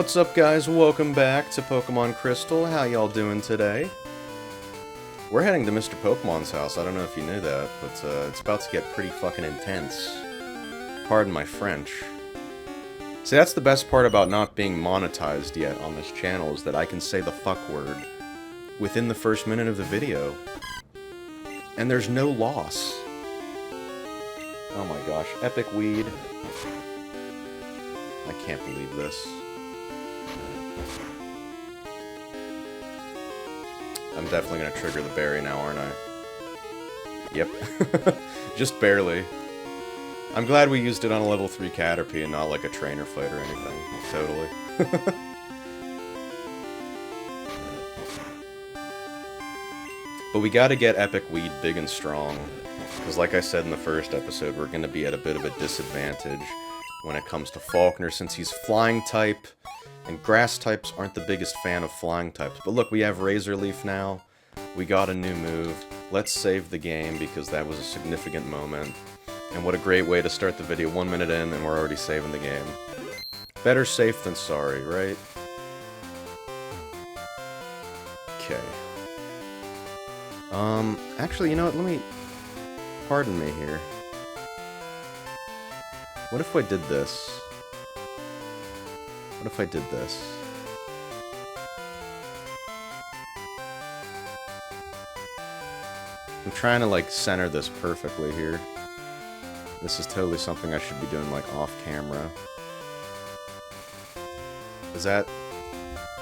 What's up, guys? Welcome back to Pokemon Crystal. How y'all doing today? We're heading to Mr. Pokemon's house. I don't know if you knew that, but it's about to get pretty fucking intense. Pardon my French. See, that's the best part about not being monetized yet on this channel, is that I can say the fuck word within the first minute of the video. And there's no loss. Oh my gosh, epic weed. I can't believe this. I'm definitely gonna trigger the berry now, aren't I? Yep. Just barely. I'm glad we used it on a level 3 Caterpie and not like a trainer fight or anything. Totally. But we gotta get Epic Weed big and strong. Because like I said in the first episode, we're gonna be at a bit of a disadvantage when it comes to Faulkner, since he's flying type. And grass types aren't the biggest fan of flying types. But look, we have Razor Leaf now. We got a new move. Let's save the game because that was a significant moment. And what a great way to start the video, 1 minute in and we're already saving the game. Better safe than sorry, right? Okay. Actually, you know what, let me... Pardon me here. What if I did this? What if I did this? I'm trying to, like, center this perfectly here. This is totally something I should be doing, like, off camera. Is that...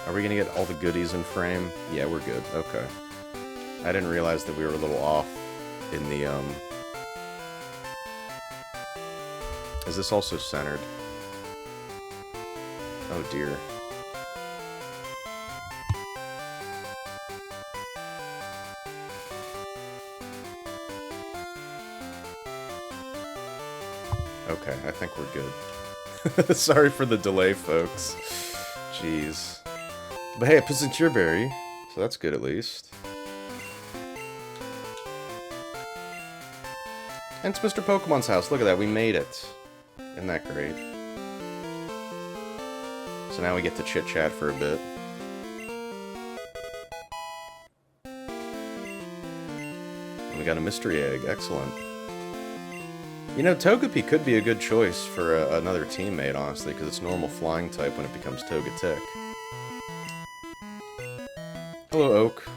Are we gonna get all the goodies in frame? Yeah, we're good. Okay. I didn't realize that we were a little off in the, Is this also centered? Oh dear. Okay, I think we're good. Sorry for the delay, folks. Jeez. But hey, it presents your berry, so that's good at least. And it's Mr. Pokemon's house. Look at that, we made it. Isn't that great? So now we get to chit-chat for a bit. And we got a mystery egg. Excellent. You know, Togepi could be a good choice for another teammate, honestly, because it's normal flying type when it becomes Togetic. Hello, Oak.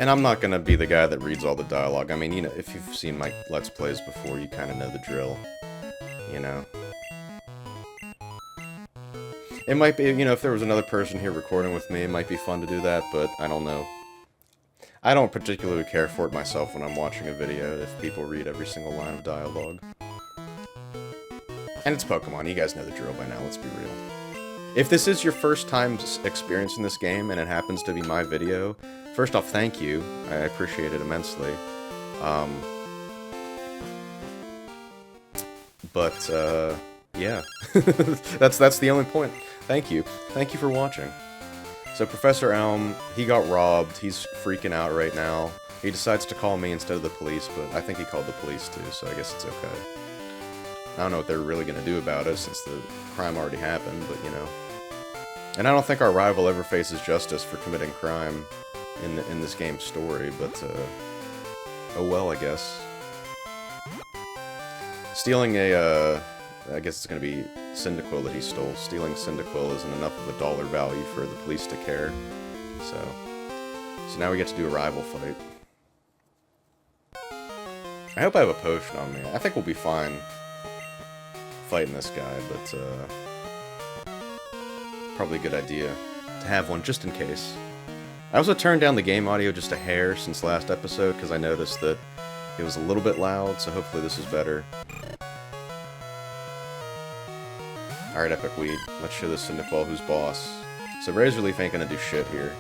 And I'm not gonna be the guy that reads all the dialogue. I mean, you know, if you've seen my Let's Plays before, you kind of know the drill. You know? It might be, you know, if there was another person here recording with me, it might be fun to do that, but I don't know. I don't particularly care for it myself when I'm watching a video if people read every single line of dialogue. And it's Pokemon, you guys know the drill by now, let's be real. If this is your first time experiencing this game, and it happens to be my video, first off, thank you. I appreciate it immensely. Yeah. that's the only point. Thank you. Thank you for watching. So Professor Elm, he got robbed. He's freaking out right now. He decides to call me instead of the police, but I think he called the police too, so I guess it's okay. I don't know what they're really gonna do about it since the crime already happened, but you know. And I don't think our rival ever faces justice for committing crime in this game's story, but, oh well, I guess. Stealing a, I guess it's gonna be Cyndaquil that he stole. Stealing Cyndaquil isn't enough of a dollar value for the police to care, so now we get to do a rival fight. I hope I have a potion on me. I think we'll be fine fighting this guy, but, probably a good idea to have one just in case. I also turned down the game audio just a hair since last episode because I noticed that it was a little bit loud, so hopefully this is better. Alright, Epic Weed. Let's show this Cyndaquil who's boss. So Razor Leaf ain't gonna do shit here.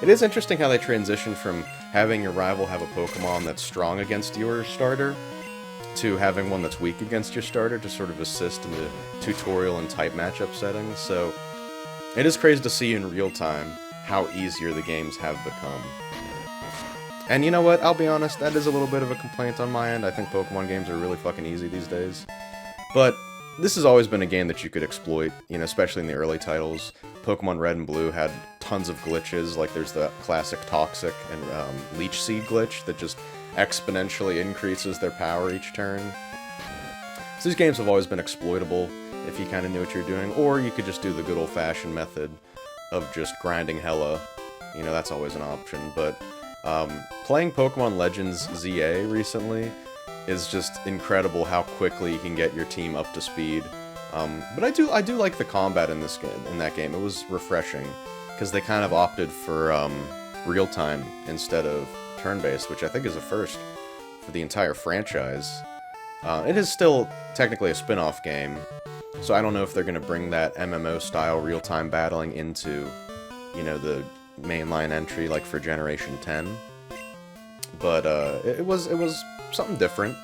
It is interesting how they transition from having your rival have a Pokemon that's strong against your starter to having one that's weak against your starter to sort of assist in the tutorial and type matchup settings, so it is crazy to see in real time how easier the games have become. And you know what? I'll be honest, that is a little bit of a complaint on my end. I think Pokemon games are really fucking easy these days. But this has always been a game that you could exploit, you know, especially in the early titles. Pokemon Red and Blue had tons of glitches, like there's the classic Toxic and Leech Seed glitch that just exponentially increases their power each turn. So these games have always been exploitable if you kind of knew what you're doing, or you could just do the good old-fashioned method of just grinding hella. You know, that's always an option, but playing Pokemon Legends ZA recently is just incredible how quickly you can get your team up to speed. But I do like the combat in this game. In that game, it was refreshing because they kind of opted for real time instead of turn-based, which I think is a first for the entire franchise. It is still technically a spin-off game, so I don't know if they're gonna bring that MMO-style real-time battling into, you know, the mainline entry like for Generation 10. But it was something different.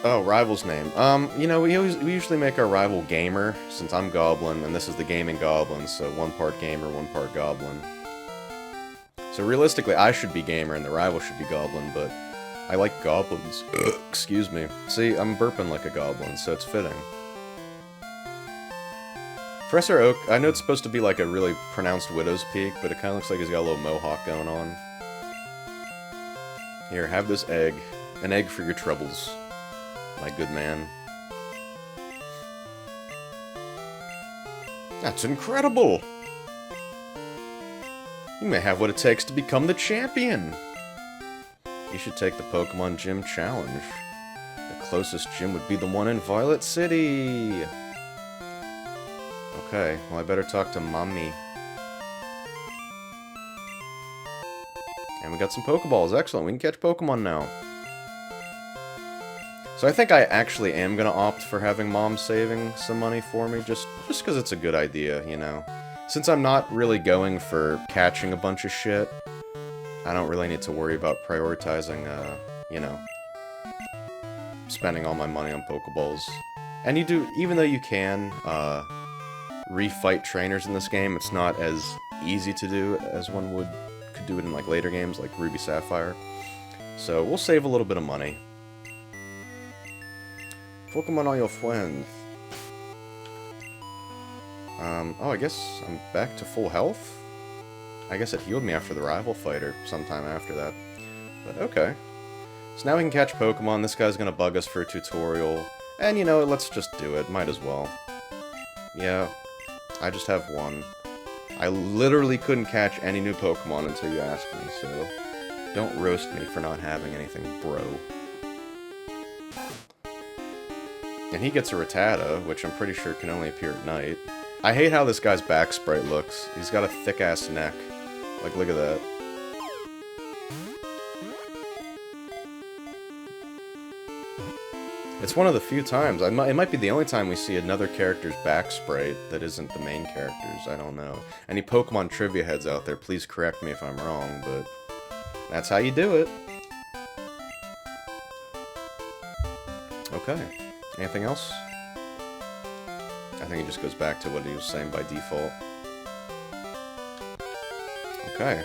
Oh, rival's name. You know, we usually make our rival Gamer, since I'm Goblin, and this is the Gaming Goblin, so one part Gamer, one part Goblin. So realistically, I should be Gamer and the rival should be Goblin, but I like goblins. Excuse me. See, I'm burping like a goblin, so it's fitting. Professor Oak, I know it's supposed to be like a really pronounced widow's peak, but it kind of looks like he's got a little mohawk going on. Here, have this egg. An egg for your troubles, my good man. That's incredible! You may have what it takes to become the champion! You should take the Pokemon Gym Challenge. The closest gym would be the one in Violet City! Okay, well I better talk to Mommy. And we got some Pokeballs, excellent, we can catch Pokemon now. So I think I actually am gonna opt for having Mom saving some money for me, just because it's a good idea, you know. Since I'm not really going for catching a bunch of shit, I don't really need to worry about prioritizing, you know, spending all my money on Pokeballs. And you do, even though you can, refight trainers in this game, it's not as easy to do as one could do it in like later games like Ruby Sapphire. So we'll save a little bit of money. Pokemon are your friends. Oh, I guess I'm back to full health? I guess it healed me after the rival fight or sometime after that. But okay. So now we can catch Pokemon, this guy's gonna bug us for a tutorial. And you know, let's just do it, might as well. Yeah. I just have one. I literally couldn't catch any new Pokemon until you asked me, so don't roast me for not having anything, bro. And he gets a Rattata, which I'm pretty sure can only appear at night. I hate how this guy's back sprite looks. He's got a thick-ass neck. Like, look at that. It's one of the few times, it might be the only time we see another character's back sprite that isn't the main character's, I don't know. Any Pokemon trivia heads out there, please correct me if I'm wrong, but that's how you do it. Okay, anything else? I think it just goes back to what he was saying by default. Okay,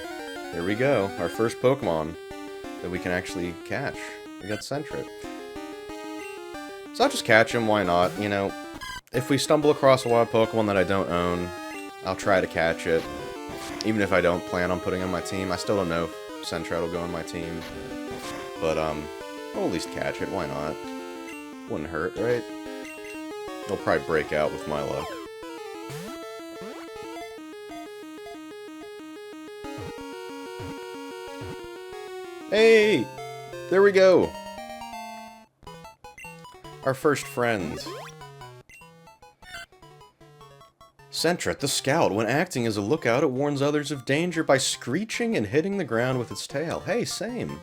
here we go, our first Pokemon that we can actually catch. We got Sentret. So I'll just catch him, why not? You know, if we stumble across a wild Pokemon that I don't own, I'll try to catch it. Even if I don't plan on putting it on my team, I still don't know if Sentret will go on my team. But, we'll at least catch it, why not? Wouldn't hurt, right? It'll probably break out with my luck. Hey! There we go! Our first friend. Sentret, the scout. When acting as a lookout, it warns others of danger by screeching and hitting the ground with its tail. Hey, same.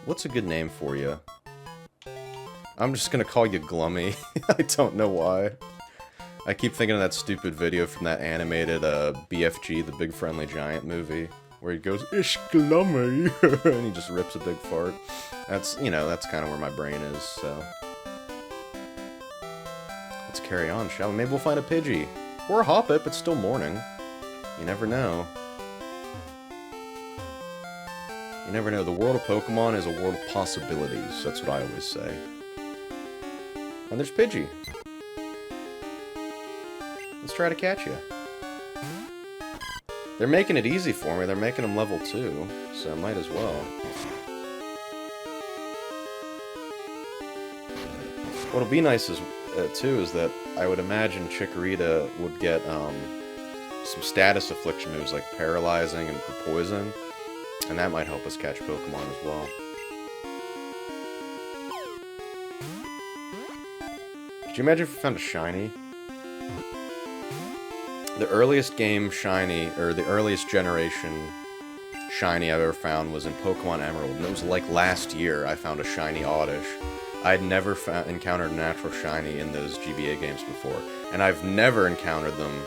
What's a good name for you? I'm just gonna call you Glummy. I don't know why. I keep thinking of that stupid video from that animated BFG, the Big Friendly Giant movie, where he goes, "Ish Glummy," and he just rips a big fart. That's, you know, that's kind of where my brain is, so. Let's carry on, shall we? Maybe we'll find a Pidgey. Or a Hoppip, it's still morning. You never know. You never know. The world of Pokemon is a world of possibilities. That's what I always say. And there's Pidgey. Let's try to catch you. They're making it easy for me. They're making them level 2, so I might as well. What'll be nice is, too, is that I would imagine Chikorita would get some status affliction moves like Paralyzing and Poison, and that might help us catch Pokemon as well. Could you imagine if we found a shiny? The earliest game shiny, or the earliest generation shiny I've ever found was in Pokemon Emerald, and it was like last year I found a shiny Oddish. I'd never encountered a natural shiny in those GBA games before, and I've never encountered them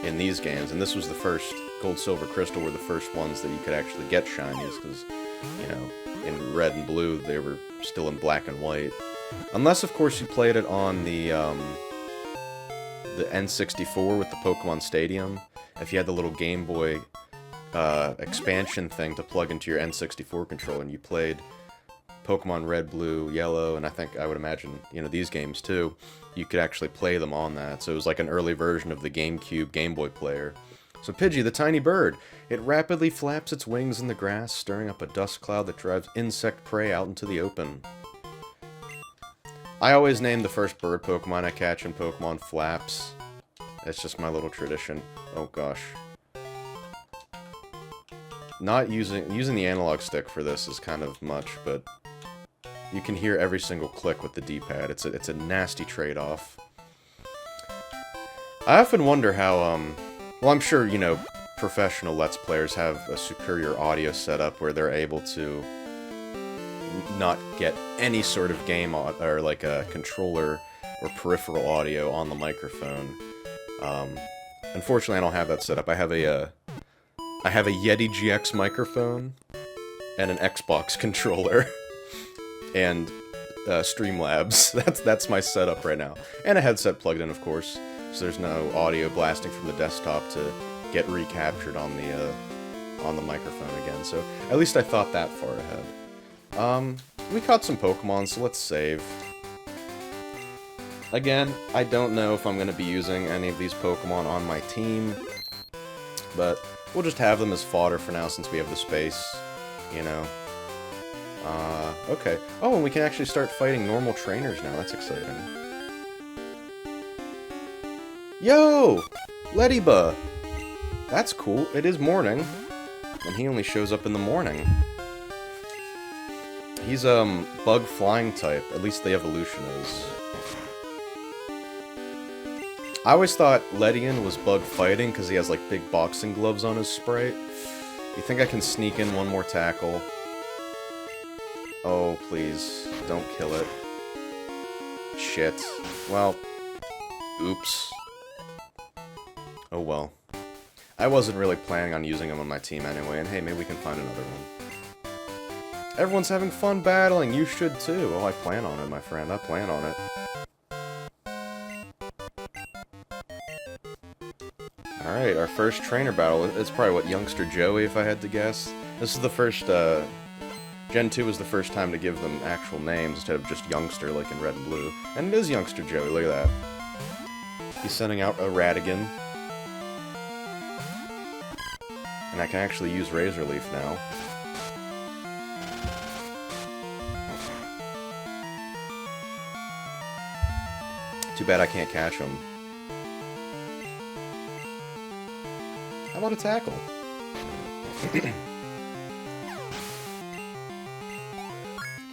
in these games, and this was the first. Gold, Silver, Crystal were the first ones that you could actually get shinies, because, you know, in Red and Blue they were still in Black and White. Unless, of course, you played it on the N64 with the Pokemon Stadium. If you had the little Game Boy expansion thing to plug into your N64 controller, and you played Pokemon Red, Blue, Yellow, and I would imagine, you know, these games too, you could actually play them on that. So it was like an early version of the GameCube Game Boy player. So Pidgey, the tiny bird, it rapidly flaps its wings in the grass, stirring up a dust cloud that drives insect prey out into the open. I always name the first bird Pokemon I catch in Pokemon Flaps. It's just my little tradition. Oh gosh. Not using the analog stick for this is kind of much, but you can hear every single click with the D-pad. It's a nasty trade-off. I often wonder how, well, I'm sure, you know, professional Let's Players have a superior audio setup where they're able to not get any sort of game or like a controller or peripheral audio on the microphone. Unfortunately, I don't have that set up. I have a Yeti GX microphone and an Xbox controller and Streamlabs. That's my setup right now, and a headset plugged in, of course. So there's no audio blasting from the desktop to get recaptured on the microphone again. So at least I thought that far ahead. We caught some Pokemon, so let's save. Again, I don't know if I'm going to be using any of these Pokemon on my team, but we'll just have them as fodder for now since we have the space, you know. Okay. Oh, and we can actually start fighting normal trainers now. That's exciting. Yo! Ledyba! That's cool. It is morning. And he only shows up in the morning. He's, bug flying type. At least the evolution is. I always thought Ledian was bug fighting because he has, like, big boxing gloves on his sprite. You think I can sneak in one more tackle? Oh, please. Don't kill it. Shit. Well, oops. Oh well. I wasn't really planning on using him on my team anyway, and hey, maybe we can find another one. Everyone's having fun battling, you should too. Oh, I plan on it, my friend, I plan on it. Alright, our first trainer battle. It's probably, what, Youngster Joey, if I had to guess? This is the first, Gen 2 was the first time to give them actual names instead of just Youngster, like in Red and Blue. And it is Youngster Joey, look at that. He's sending out a Radigan. And I can actually use Razor Leaf now. Too bad I can't catch him. How about a tackle?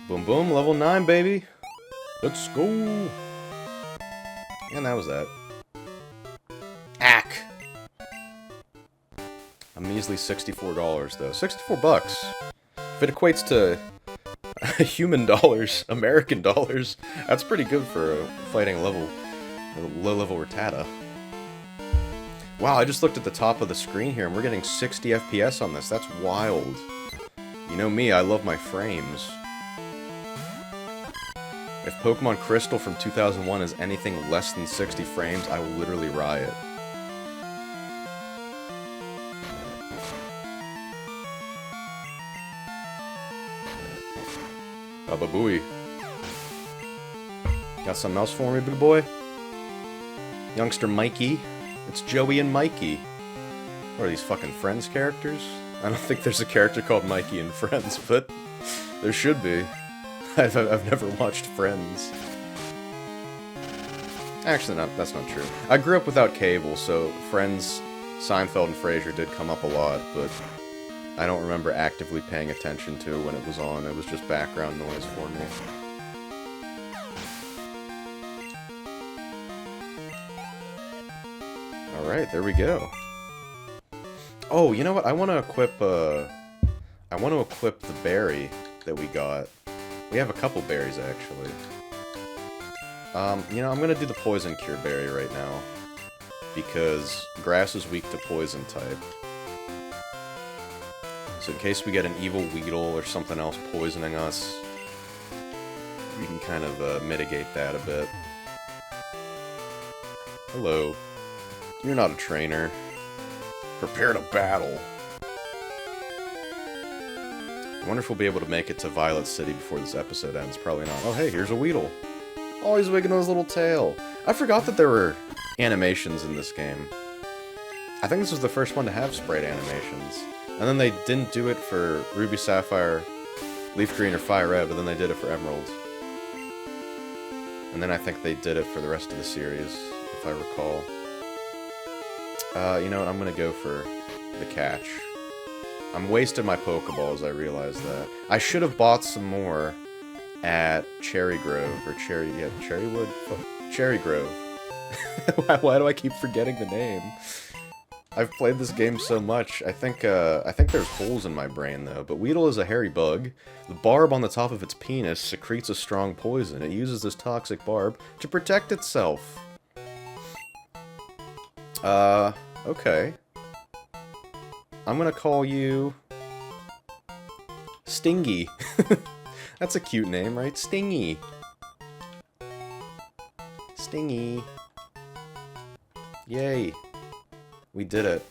Boom boom, level 9, baby! Let's go! And that was that. Ack! A measly $64 though. 64 bucks. If it equates to human dollars, American dollars, that's pretty good for fighting a low-level Rattata. Wow, I just looked at the top of the screen here and we're getting 60 FPS on this. That's wild. You know me, I love my frames. If Pokemon Crystal from 2001 is anything less than 60 frames, I will literally riot. Baba Booey. Got something else for me, big boy? Youngster Mikey. It's Joey and Mikey. What are these fucking Friends characters? I don't think there's a character called Mikey in Friends, but there should be. I've never watched Friends. Actually, that's not true. I grew up without cable, so Friends, Seinfeld, and Frasier did come up a lot, but I don't remember actively paying attention to when it was on. It was just background noise for me. Alright, there we go. Oh, you know what? I want to equip the berry that we got. We have a couple berries, actually. You know, I'm gonna do the Poison Cure berry right now. Because grass is weak to poison type. So in case we get an evil Weedle or something else poisoning us, we can kind of mitigate that a bit. Hello. You're not a trainer. Prepare to battle. I wonder if we'll be able to make it to Violet City before this episode ends. Probably not. Oh, hey, here's a Weedle. Oh, he's wiggling his little tail. I forgot that there were animations in this game. I think this was the first one to have sprite animations. And then they didn't do it for Ruby, Sapphire, Leaf Green, or Fire Red, but then they did it for Emerald. And then I think they did it for the rest of the series, if I recall. You know what, I'm gonna go for the catch. I'm wasting my Pokeballs, I realize that. I should have bought some more at Cherry Grove, or Cherrywood? Cherry Grove. Why do I keep forgetting the name? I've played this game so much. I think there's holes in my brain, though. But Weedle is a hairy bug. The barb on the top of its penis secretes a strong poison. It uses this toxic barb to protect itself. Okay. I'm gonna call you Stingy. That's a cute name, right? Stingy. Stingy. Yay. We did it.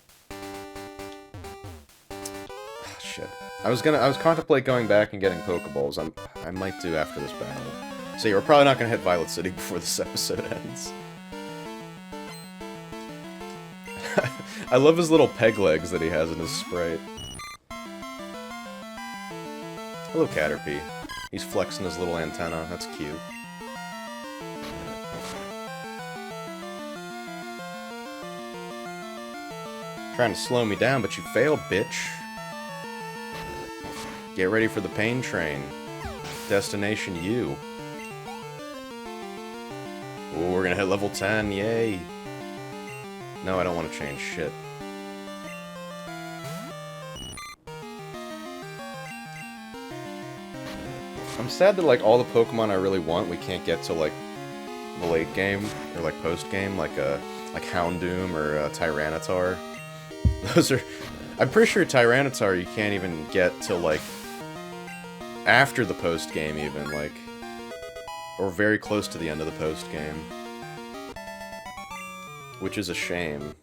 Oh, shit. I was contemplating going back and getting Pokeballs. I might do after this battle. So yeah, we're probably not gonna hit Violet City before this episode ends. I love his little peg legs that he has in his sprite. Hello, Caterpie. He's flexing his little antenna. That's cute. Trying to slow me down, but you failed, bitch. Get ready for the pain train. Destination U. Ooh, we're gonna hit level 10, yay. No, I don't want to change shit. I'm sad that, like, all the Pokemon I really want, we can't get to, like, the late game, or, like, post-game, like Houndoom or Tyranitar. Those are... I'm pretty sure Tyranitar you can't even get till, like, after the post-game, even, like... Or very close to the end of the post-game. Which is a shame.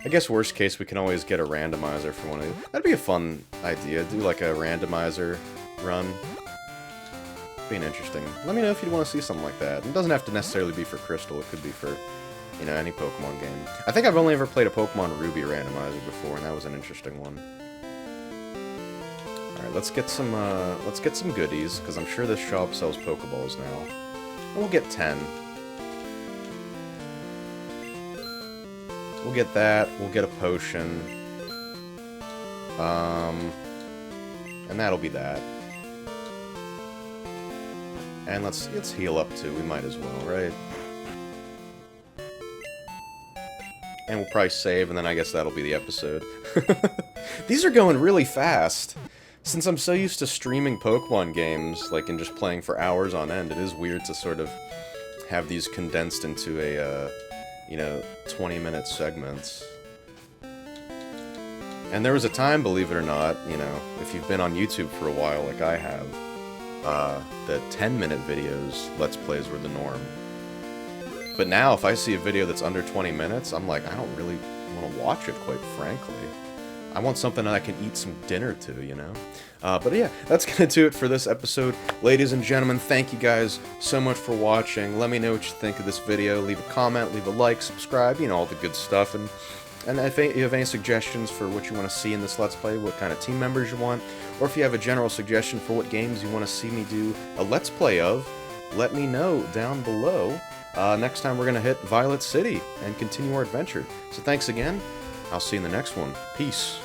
I guess worst case, we can always get a randomizer for one of these. That'd be a fun idea, do, like, a randomizer run. Being interesting. Let me know if you'd want to see something like that. It doesn't have to necessarily be for Crystal, it could be for, you know, any Pokemon game. I think I've only ever played a Pokemon Ruby randomizer before, and that was an interesting one. Alright, let's get some goodies, because I'm sure this shop sells Pokeballs now. And we'll get 10. We'll get that, we'll get a potion. And that'll be that. And let's heal up too, we might as well, right? And we'll probably save, and then I guess that'll be the episode. These are going really fast. Since I'm so used to streaming Pokemon games, like, and just playing for hours on end, it is weird to sort of have these condensed into a, you know, 20-minute segments. And there was a time, believe it or not, you know, if you've been on YouTube for a while, like I have, the 10-minute videos, Let's Plays were the norm. But now, if I see a video that's under 20 minutes, I'm like, I don't really want to watch it, quite frankly. I want something that I can eat some dinner to, you know? But yeah, that's gonna do it for this episode. Ladies and gentlemen, thank you guys so much for watching. Let me know what you think of this video. Leave a comment, leave a like, subscribe, you know, all the good stuff. And if you have any suggestions for what you want to see in this Let's Play, what kind of team members you want, or if you have a general suggestion for what games you want to see me do a Let's Play of, let me know down below. Next time we're going to hit Violet City and continue our adventure. So thanks again. I'll see you in the next one. Peace.